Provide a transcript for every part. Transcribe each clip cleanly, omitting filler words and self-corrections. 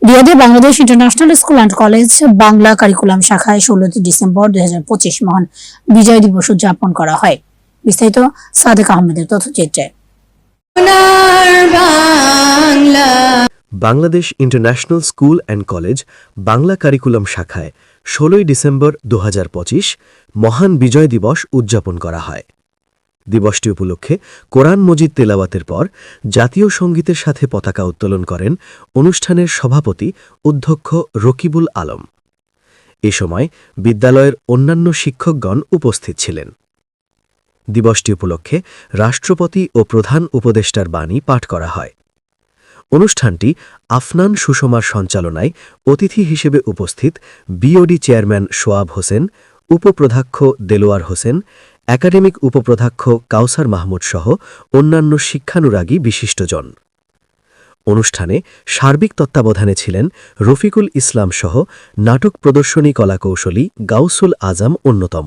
রিয়াদে Bangladesh international school and college Bangla curriculum শাখায় 16 December 2025 মহান বিজয় দিবস উদযাপন করা হয়। বিস্তারিত সাদেক আহমেদের তথ্যচিত্রে। Bangladesh international school and college Bangla curriculum শাখায় 16 ডিসেম্বর 2025 মহান বিজয় দিবস উদযাপন করা হয়। দিবসটি উপলক্ষে কোরআন মজিদ তেলাওয়াতের পর জাতীয় সঙ্গীতের সাথে পতাকা উত্তোলন করেন অনুষ্ঠানের সভাপতি অধ্যক্ষ রকিবুল আলম। এ সময় বিদ্যালয়ের অন্যান্য শিক্ষকগণ উপস্থিত ছিলেন। দিবসটি উপলক্ষে রাষ্ট্রপতি ও প্রধান উপদেষ্টার বাণী পাঠ করা হয়। অনুষ্ঠানটি আফনান সুষমার সঞ্চালনায় অতিথি হিসেবে উপস্থিত বিওডি চেয়ারম্যান সোয়াব হোসেন, উপপ্রধাক্ষ দেলোয়ার হোসেন, একাডেমিক উপপ্রধাক্ষ কাউসার মাহমুদ সহ অন্যান্য শিক্ষানুরাগী বিশিষ্টজন। অনুষ্ঠানে সার্বিক তত্ত্বাবধানে ছিলেন রফিকুল ইসলাম সহ নাটক প্রদর্শনী কলাকৌশলী গাউসুল আজম অন্যতম।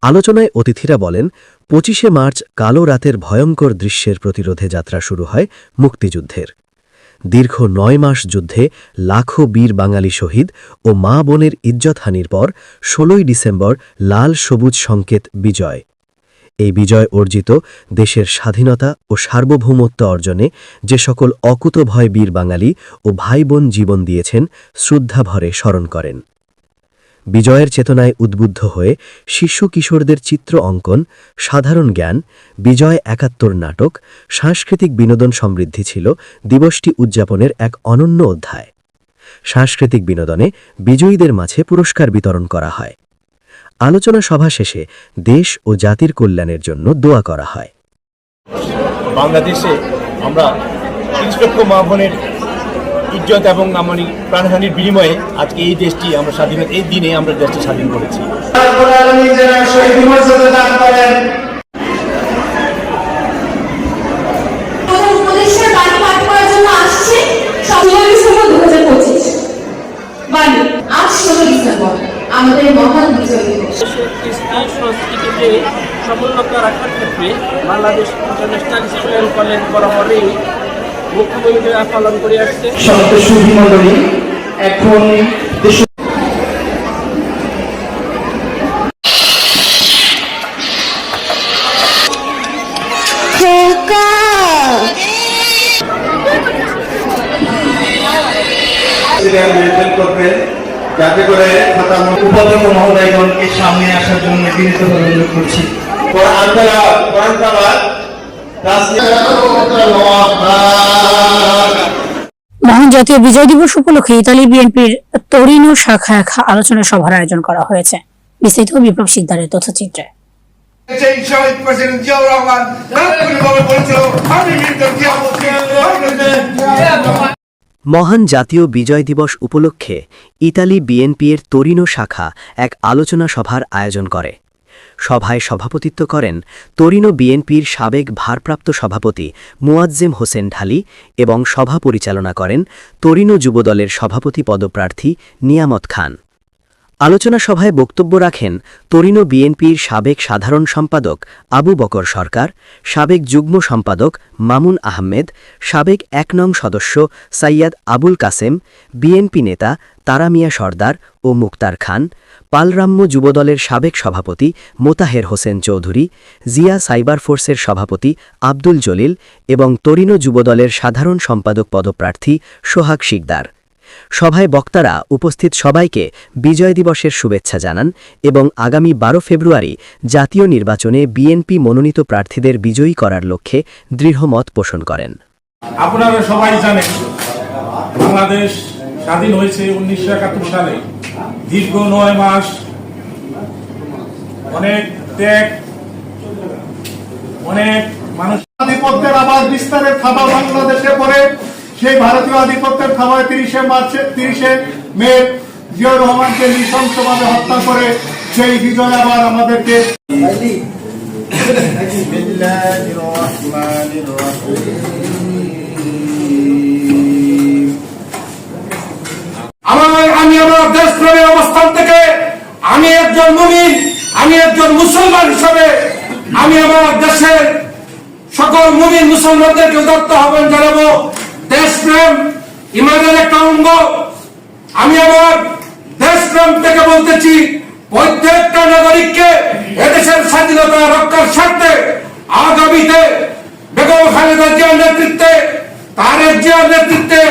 আলোচনায় অতিথিরা বলেন, 25শে মার্চ কালো রাতের ভয়ঙ্কর দৃশ্যের প্রতিরোধে যাত্রা শুরু হয় মুক্তিযুদ্ধের। দীর্ঘ 9 মাস যুদ্ধে লাখো বীর বাঙালি শহীদ ও মা বোনের ইজ্জতহানির পর 16 ডিসেম্বর লাল সবুজ সংকেত বিজয়। এই বিজয় অর্জিত দেশের স্বাধীনতা ও সার্বভৌমত্ব অর্জনে যে সকল অকুতভয় বীর বাঙালি ও ভাই বোন জীবন দিয়েছেন শ্রদ্ধাভরে স্মরণ করেন। বিজয়ের চেতনায় উদ্বুদ্ধ হয়ে শিশু কিশোরদের চিত্র অঙ্কন, সাধারণ জ্ঞান, বিজয় 71 নাটক, সাংস্কৃতিক বিনোদন সমৃদ্ধি ছিল দিবসটি উদযাপনের এক অনন্য অধ্যায়। সাংস্কৃতিক বিনোদনে বিজয়ীদের মাঝে পুরস্কার বিতরণ করা হয়। আলোচনা সভা শেষে দেশ ও জাতির কল্যাণের জন্য দোয়া করা হয়। বাংলাদেশে আমরা 30 লক্ষ মা বোনের ইজ্জত এবং প্রাণহানির বিনিময়ে আজকে এই দেশটি আমরা স্বাধীনতা, এই দিনে আমরা দেশটি স্বাধীন করেছি। আমাদের মহান বিজয় দিবস। সংস্কৃতিতে সমুন্নত রাখার ক্ষেত্রে Bangladesh international school and college বরাবরই মুখ্য ভূমিকা পালন করে আসছে। সুধীমণ্ডলী এখন যাতে করে উপাধ্যক্ষ মহোদয়গণকে সামনে আসার জন্য বিনীতভাবে অনুরোধ করছি। মহান জাতীয় বিজয় দিবস উপলক্ষে ইতালি বিএনপির তোরিনো শাখা এক আলোচনা সভার আয়োজন করা হয়েছে। বিস্তারিত বিপ্লব শিকদারের তথ্যচিত্রে। মহান জাতীয় বিজয় দিবস উপলক্ষে ইতালি বিএনপির তোরিনো শাখা এক আলোচনা সভার আয়োজন করে। সভায় সভাপতিত্ব করেন তোরিনো বিএনপির সাবেক ভারপ্রাপ্ত সভাপতি মুয়াজ্জেম হোসেন ঢালি এবং সভা পরিচালনা করেন তোরিনো যুবদলের সভাপতি পদপ্রার্থী নিয়ামত খান। আলোচনা সভায় বক্তব্য রাখেন তোরিনো বিএনপির সাবেক সাধারণ সম্পাদক আবু বকর সরকার, সাবেক যুগ্ম সম্পাদক মামুন আহমেদ, সাবেক 1 নং সদস্য সৈয়দ আবুল কাসেম, বিএনপি নেতা তারা মিয়া সর্দার ও মুক্তার খান, পালরাম্য যুবদলের সাবেক সভাপতি মোতাহের হোসেন চৌধুরী, জিয়া সাইবার ফোর্সের সভাপতি আব্দুল জলিল এবং তোরিনো যুবদলের সাধারণ সম্পাদক পদপ্রার্থী সোহাগ শিকদার। সভায় বক্তারা উপস্থিত সবাইকে বিজয় দিবসের শুভেচ্ছা জানান এবং আগামী 12 ফেব্রুয়ারি জাতীয় নির্বাচনে বিএনপি মনোনীত প্রার্থীদের বিজয়ী করার লক্ষ্যে দৃঢ় মত পোষণ করেন। আপনারা সবাই জানেন, বাংলাদেশ স্বাধীন হয়েছে 1971 সালে। দীর্ঘ 9 মাস অনেক ত্যাগ, অনেক মানুষ আধিপত্যের আবার বিস্তারের খাবার বাংলাদেশে পড়ে সেই ভারতীয় আধিপত্যের খাবারে 30শে মে জিয়াউর রহমানকে নৃশংসভাবে হত্যা করে সেই বিজয় আবার আমাদেরকে। আমি আমার দেশপ্রেমের অবস্থান থেকে আমি একজন মুমিন, আমি একজন মুসলমান হিসাবে আমি আমার দেশের সকল মুমিন মুসলমানদেরকে উদাত্ত আহ্বান জানাবো। দেশপ্রেম ইমানের একটা অঙ্গ। আমি আমার দেশপ্রেম থেকে বলতেছি, প্রত্যেকটা নাগরিককে এদেশের স্বাধীনতা রক্ষার স্বার্থে আগামীতে বেগম খালেদা জিয়ার নেতৃত্বে, তারেক জিয়ার নেতৃত্বে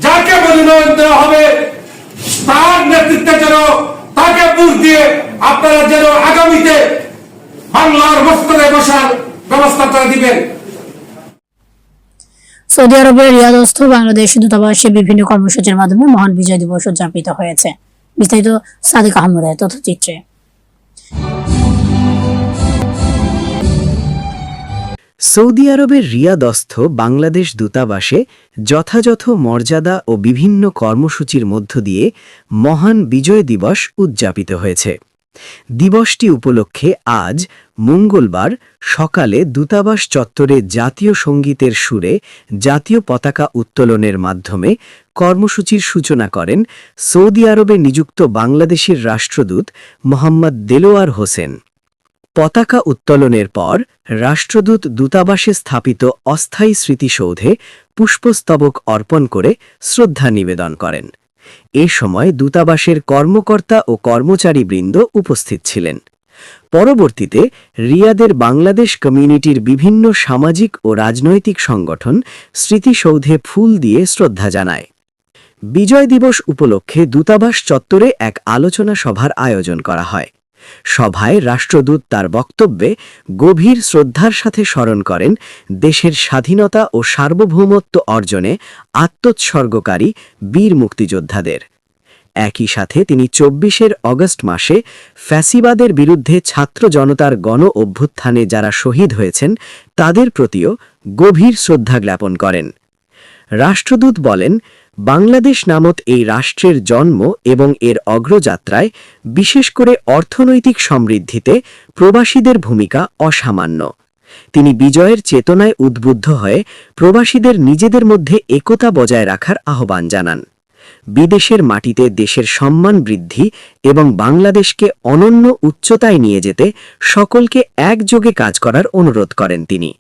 যাকে মনোনয়ন দেওয়া হবে, তার নেতৃত্বে যেন, তাকে ভোট দিয়ে আপনারা যেন আগামীতে বাংলার মস্তকে বসার ব্যবস্থা করে দিবেন। সৌদি আরবের রিয়াদস্থ বাংলাদেশ দূতাবাসে বিভিন্ন কর্মসূচির মাধ্যমে মহান বিজয় দিবস উদযাপিত হয়েছে। বিস্তারিত সাদিক আহমেদের তথ্যচিত্রে। সৌদি আরবের রিয়াদস্থ বাংলাদেশ দূতাবাসে যথাযথ মর্যাদা ও বিভিন্ন কর্মসূচির মধ্য দিয়ে মহান বিজয় দিবস উদযাপিত হয়েছে। দিবসটি উপলক্ষে আজ মঙ্গলবার সকালে দূতাবাস চত্বরে জাতীয় সঙ্গীতের সুরে জাতীয় পতাকা উত্তোলনের মাধ্যমে কর্মসূচির সূচনা করেন সৌদি আরবে নিযুক্ত বাংলাদেশের রাষ্ট্রদূত মোহাম্মদ দেলোয়ার হোসেন। পতাকা উত্তোলনের পর রাষ্ট্রদূত দূতাবাসে স্থাপিত অস্থায়ী স্মৃতিসৌধে পুষ্পস্তবক অর্পণ করে শ্রদ্ধা নিবেদন করেন। এ সময় দূতাবাসের কর্মকর্তা ও কর্মচারীবৃন্দ উপস্থিত ছিলেন। পরবর্তীতে রিয়াদের বাংলাদেশ কমিউনিটির বিভিন্ন সামাজিক ও রাজনৈতিক সংগঠন স্মৃতিসৌধে ফুল দিয়ে শ্রদ্ধা জানায়। বিজয় দিবস উপলক্ষে দূতাবাস চত্বরে এক আলোচনা সভার আয়োজন করা হয়। সভায় রাষ্ট্রদূত তার বক্তব্যে গভীর শ্রদ্ধার সাথে স্মরণ করেন দেশের স্বাধীনতা ও সার্বভৌমত্ব অর্জনে আত্মোৎসর্গকারী বীর মুক্তিযোদ্ধাদের। একই সাথে তিনি ২৪ অগস্ট মাসে ফ্যাসিবাদের বিরুদ্ধে ছাত্র জনতার গণ অভ্যুত্থানে যারা শহীদ হয়েছেন তাদের প্রতিও গভীর শ্রদ্ধা জ্ঞাপন করেন। রাষ্ট্রদূত বলেন, বাংলাদেশ নামক এই রাষ্ট্রের জন্ম এবং এর অগ্রযাত্রায় বিশেষ করে অর্থনৈতিক সমৃদ্ধিতে প্রবাসীদের ভূমিকা অসামান্য। তিনি বিজয়ের চেতনায় উদ্বুদ্ধ হয়ে প্রবাসীদের নিজেদের মধ্যে একতা বজায় রাখার আহ্বান জানান। বিদেশের মাটিতে দেশের সম্মান বৃদ্ধি এবং বাংলাদেশকে অনন্য উচ্চতায় নিয়ে যেতে সকলকে একযোগে কাজ করার অনুরোধ করেন তিনি।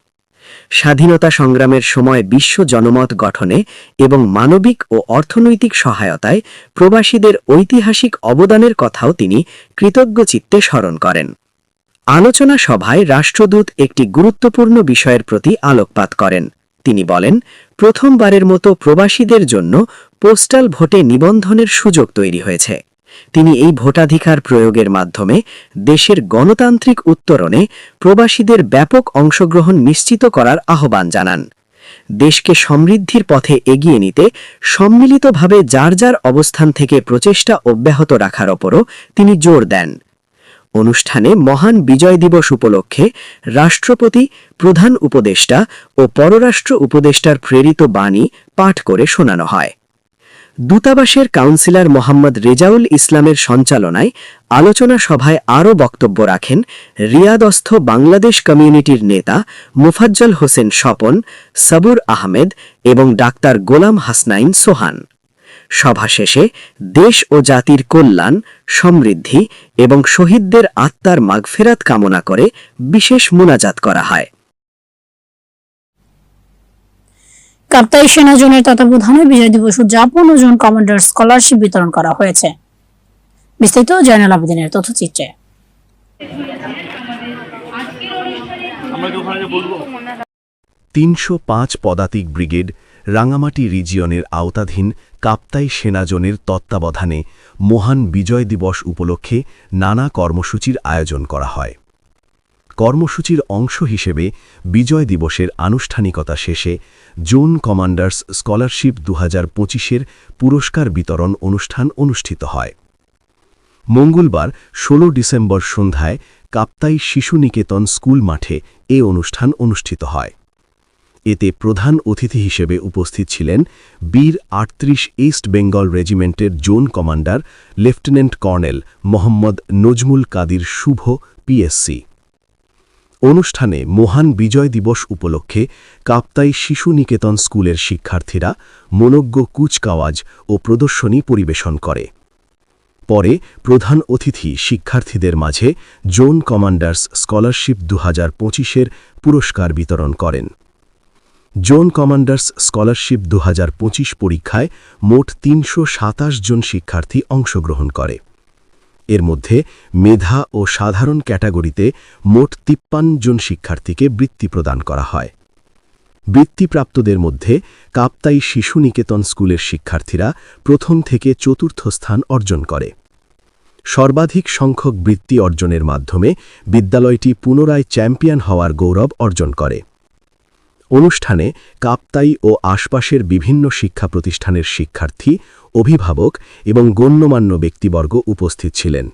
স্বাধীনতা সংগ্রামের সময় বিশ্ব জনমত গঠনে এবং মানবিক ও অর্থনৈতিক সহায়তায় প্রবাসীদের ঐতিহাসিক অবদানের কথাও তিনি কৃতজ্ঞ চিত্তে স্মরণ করেন। আলোচনা সভায় রাষ্ট্রদূত একটি গুরুত্বপূর্ণ বিষয়ের প্রতি আলোকপাত করেন। তিনি বলেন, প্রথমবারের মতো প্রবাসীদের জন্য পোস্টাল ভোটে নিবন্ধনের সুযোগ তৈরি হয়েছে। তিনি এই ভোটাধিকার প্রয়োগের মাধ্যমে দেশের গণতান্ত্রিক উত্তরণে প্রবাসীদের ব্যাপক অংশগ্রহণ নিশ্চিত করার আহ্বান জানান। দেশকে সমৃদ্ধির পথে এগিয়ে নিতে সম্মিলিতভাবে যার যার অবস্থান থেকে প্রচেষ্টা অব্যাহত রাখার ওপরও তিনি জোর দেন। অনুষ্ঠানে মহান বিজয় দিবস উপলক্ষে রাষ্ট্রপতি, প্রধান উপদেষ্টা ও পররাষ্ট্র উপদেষ্টার প্রেরিত বাণী পাঠ করে শোনানো হয়। দূতাবাসের কাউন্সিলর মোহাম্মদ রেজাউল ইসলামের সঞ্চালনায় আলোচনা সভায় আরও বক্তব্য রাখেন রিয়াদস্থ বাংলাদেশ কমিউনিটির নেতা মুফাজ্জল হোসেন স্বপন, সাবুর আহমেদ এবং ডাক্তার গোলাম হাসনাইন সোহান। সভা শেষে দেশ ও জাতির কল্যাণ, সমৃদ্ধি এবং শহীদদের আত্মার মাগফেরাত কামনা করে বিশেষ মুনাজাত করা হয়। কাপ্তাই সেনা জোনের তত্ত্বাবধানে বিজয় দিবস উদযাপন ও জোন কমান্ডার স্কলারশিপ বিতরণ করা হয়েছে। বিস্তারিত জয়নাল আবেদিনের তথ্যচিত্রে। ৩০৫ পদাতিক ব্রিগেড রাঙামাটি রিজিয়নের আওতাধীন কাপ্তাই সেনাজোনের তত্ত্বাবধানে মহান বিজয় দিবস উপলক্ষে নানা কর্মসূচির আয়োজন করা হয়। কর্মসূচির অংশ হিসেবে বিজয় দিবসের আনুষ্ঠানিকতা শেষে জোন কমান্ডার্স স্কলারশিপ ২০২৫-এর পুরস্কার বিতরণ অনুষ্ঠান অনুষ্ঠিত হয়। মঙ্গলবার ১৬ ডিসেম্বর সন্ধ্যায় কাপ্তাই শিশু নিকেতন স্কুল মাঠে এ অনুষ্ঠান অনুষ্ঠিত হয়। এতে প্রধান অতিথি হিসেবে উপস্থিত ছিলেন বীর ৩৮ ইস্ট বেঙ্গল রেজিমেন্টের zone commander lieutenant colonel Mohammad Nazmul Kadir Shuvo, PSC. অনুষ্ঠানে মহান বিজয় দিবস উপলক্ষে কাপ্তাই শিশু নিকেতন স্কুলের শিক্ষার্থীরা মনোজ্ঞ কুচকাওয়াজ ও প্রদর্শনী পরিবেশন করে। পরে প্রধান অতিথি শিক্ষার্থীদের মাঝে জোন কমান্ডার্স স্কলারশিপ ২০২৫-এর পুরস্কার বিতরণ করেন। জোন কমান্ডার্স স্কলারশিপ 2025 পরীক্ষায় মোট 327 জন শিক্ষার্থী অংশগ্রহণ করে। এর মধ্যে মেধা ও সাধারণ ক্যাটাগরিতে মোট 53 জন শিক্ষার্থীকে বৃত্তি প্রদান করা হয়। বৃত্তিপ্রাপ্তদের মধ্যে কাপ্তাই শিশু নিকেতন স্কুলের শিক্ষার্থীরা প্রথম থেকে চতুর্থ স্থান অর্জন করে। সর্বাধিক সংখ্যক বৃত্তি অর্জনের মাধ্যমে বিদ্যালয়টি পুনরায় চ্যাম্পিয়ন হওয়ার গৌরব অর্জন করে। অনুষ্ঠানে কাপ্তাই ও আশপাশের বিভিন্ন শিক্ষা প্রতিষ্ঠানের শিক্ষার্থী, অভিভাবক এবং গণ্যমান্য ব্যক্তিবর্গ উপস্থিত ছিলেন।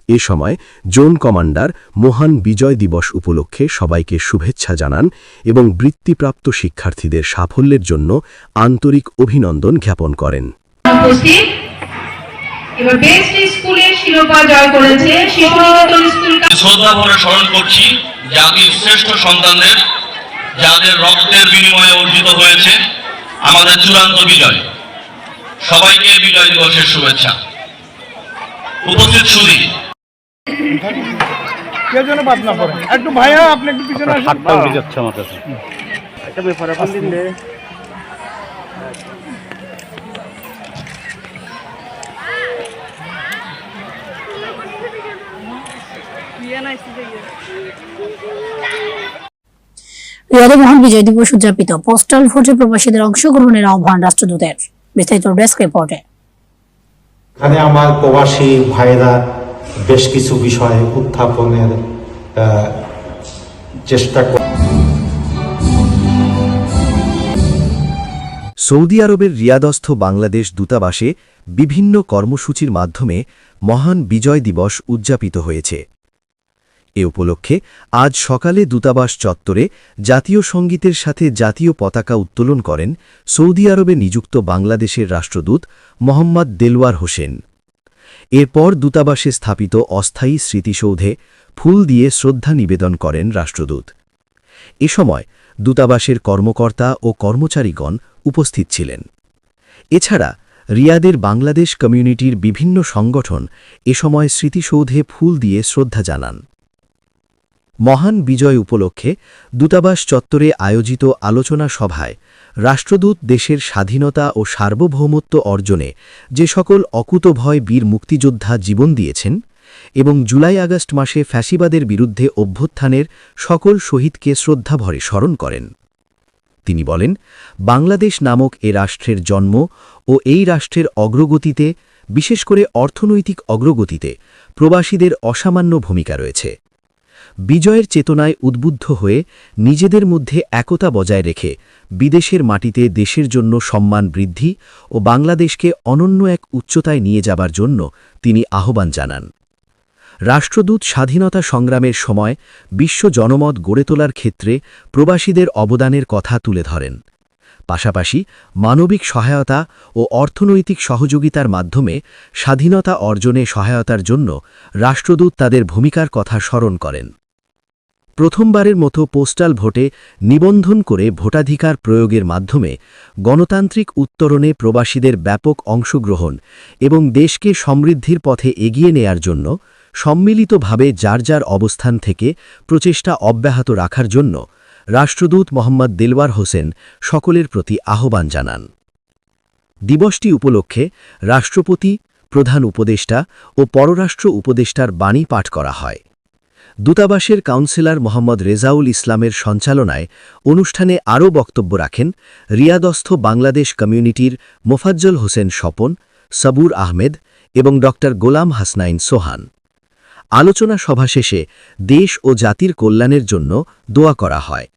এ সময় জোন কমান্ডার মহান বিজয় দিবস উপলক্ষে সবাইকে শুভেচ্ছা জানান এবং বৃত্তিপ্রাপ্ত শিক্ষার্থীদের সাফল্যের জন্য আন্তরিক অভিনন্দন জ্ঞাপন করেন। এবার বেস্ট স্কুলের শিরোপা জয় করেছে শিশু নিকেতন স্কুল। শ্রদ্ধা ভরে স্মরণ করছি জাতির শ্রেষ্ঠ সন্তানদের, যাদের রক্তের বিনিময়ে অর্জিত হয়েছে আমাদের চূড়ান্ত বিজয়। সবাইকে বিজয় দিবসের শুভেচ্ছা। উপস্থিত সুধী, কেউ যেন বাদ না পড়ে। একটু ভাইয়া আপনি একটু পিছনে আসুন। রিয়াদে মহান বিজয় দিবস উদযাপিত, পোস্টাল ভোটে প্রবাসীদের অংশগ্রহণের আহ্বান রাষ্ট্রদূতের। বিস্তারিত ডেস্ক রিপোর্টে। এখানে আমার প্রবাসী ভাইরা বেশ কিছু বিষয় উত্থাপনের চেষ্টা করে। সৌদি আরবের রিয়াদস্থ বাংলাদেশ দূতাবাসে বিভিন্ন কর্মসূচির মাধ্যমে মহান বিজয় দিবস উদযাপিত হয়েছে। এ উপলক্ষে আজ সকালে দূতাবাস চত্বরে জাতীয় সঙ্গীতের সাথে জাতীয় পতাকা উত্তোলন করেন সৌদি আরবে নিযুক্ত বাংলাদেশের রাষ্ট্রদূত মোহাম্মদ দেলওয়ার হোসেন। এরপর দূতাবাসে স্থাপিত অস্থায়ী স্মৃতিসৌধে ফুল দিয়ে শ্রদ্ধা নিবেদন করেন রাষ্ট্রদূত। এ সময় দূতাবাসের কর্মকর্তা ও কর্মচারীগণ উপস্থিত ছিলেন। এছাড়া রিয়াদের বাংলাদেশ কমিউনিটির বিভিন্ন সংগঠন এ সময় স্মৃতিসৌধে ফুল দিয়ে শ্রদ্ধা জানান। মহান বিজয় উপলক্ষে দূতাবাস চত্বরে আয়োজিত আলোচনা সভায় রাষ্ট্রদূত দেশের স্বাধীনতা ও সার্বভৌমত্ব অর্জনে যে সকল অকুতভয় বীর মুক্তিযোদ্ধা জীবন দিয়েছেন এবং জুলাই আগস্ট মাসে ফ্যাসিবাদের বিরুদ্ধে অভ্যুত্থানের সকল শহীদকে শ্রদ্ধাভরে স্মরণ করেন। তিনি বলেন, বাংলাদেশ নামক এ রাষ্ট্রের জন্ম ও এই রাষ্ট্রের অগ্রগতিতে, বিশেষ করে অর্থনৈতিক অগ্রগতিতে প্রবাসীদের অসামান্য ভূমিকা রয়েছে। বিজয়ের চেতনায় উদ্বুদ্ধ হয়ে নিজেদের মধ্যে একতা বজায় রেখে বিদেশের মাটিতে দেশের জন্য সম্মান বৃদ্ধি ও বাংলাদেশকে অনন্য এক উচ্চতায় নিয়ে যাবার জন্য তিনি আহ্বান জানান। রাষ্ট্রদূত স্বাধীনতা সংগ্রামের সময় বিশ্ব জনমত গড়ে তোলার ক্ষেত্রে প্রবাসীদের অবদানের কথা তুলে ধরেন। পাশাপাশি মানবিক সহায়তা ও অর্থনৈতিক সহযোগিতার মাধ্যমে স্বাধীনতা অর্জনে সহায়তার জন্য রাষ্ট্রদূত তাদের ভূমিকার কথা স্মরণ করেন। প্রথমবারের মতো পোস্টাল ভোটে নিবন্ধন করে ভোটাধিকার প্রয়োগের মাধ্যমে গণতান্ত্রিক উত্তরণে প্রবাসীদের ব্যাপক অংশগ্রহণ এবং দেশকে সমৃদ্ধির পথে এগিয়ে নেয়ার জন্য সম্মিলিতভাবে যার যার অবস্থান থেকে প্রচেষ্টা অব্যাহত রাখার জন্য রাষ্ট্রদূত মোহাম্মদ দেলওয়ার হোসেন সকলের প্রতি আহ্বান জানান। দিবসটি উপলক্ষে রাষ্ট্রপতি, প্রধান উপদেষ্টা ও পররাষ্ট্র উপদেষ্টার বাণী পাঠ করা হয়। দূতাবাসের কাউন্সিলর মোহাম্মদ রেজাউল ইসলামের সঞ্চালনায় অনুষ্ঠানে আরও বক্তব্য রাখেন রিয়াদস্থ বাংলাদেশ কমিউনিটির মোফাজ্জল হোসেন স্বপন, সাবুর আহমেদ এবং ড গোলাম হাসনাইন সোহান। আলোচনা সভা শেষে দেশ ও জাতির কল্যাণের জন্য দোয়া করা হয়।